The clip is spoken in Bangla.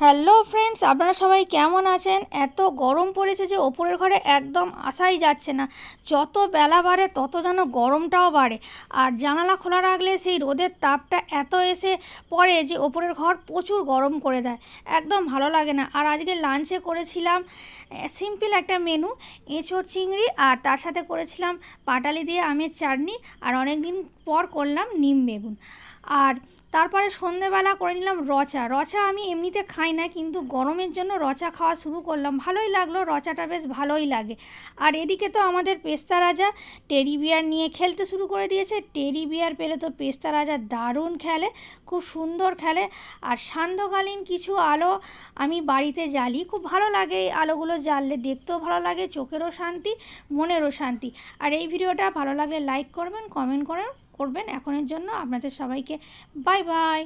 হ্যালো ফ্রেন্ডস, আপনারা সবাই কেমন আছেন? এত গরম পড়েছে যে ওপরের ঘরে একদম আসাই যাচ্ছে না। যত বেলা বাড়ে তত যেন গরমটাও বাড়ে। আর জানালা খোলা রাখলে সেই রোদের তাপটা এত এসে পড়ে যে ওপরের ঘর প্রচুর গরম করে দেয়, একদম ভালো লাগে না। আর আজকে লাঞ্চে করেছিলাম সিম্পল একটা মেনু, এঁচোড় চিংড়ি, আর তার সাথে করেছিলাম পাটালি দিয়ে আমের চাটনি, আর অনেক দিন পর করলাম নিম বেগুন। আর তারপরে সন্ধেবেলা করে নিলাম রচা। আমি এমনিতে খাই না, কিন্তু গরমের জন্য রচা খাওয়া শুরু করলাম, ভালোই লাগলো, রচাটা বেশ ভালোই লাগে। আর এদিকে তো আমাদের পেস্তা রাজা টেডি বিয়ার নিয়ে খেলতে শুরু করে দিয়েছে। টেডি বিয়ার পেলে তো পেস্তা রাজা দারুণ খেলে, খুব সুন্দর খেলে। আর সান্ধ্যকালীন কিছু আলো আমি বাড়িতে জ্বালি, খুব ভালো লাগে এই আলোগুলো জ্বাললে, দেখতেও ভালো লাগে, চোখেরও শান্তি, মনেরও শান্তি। আর এই ভিডিওটা ভালো লাগলে লাইক করবেন, কমেন্ট করবেন। এখনের জন্য আপনাদের সবাইকে বাই বাই।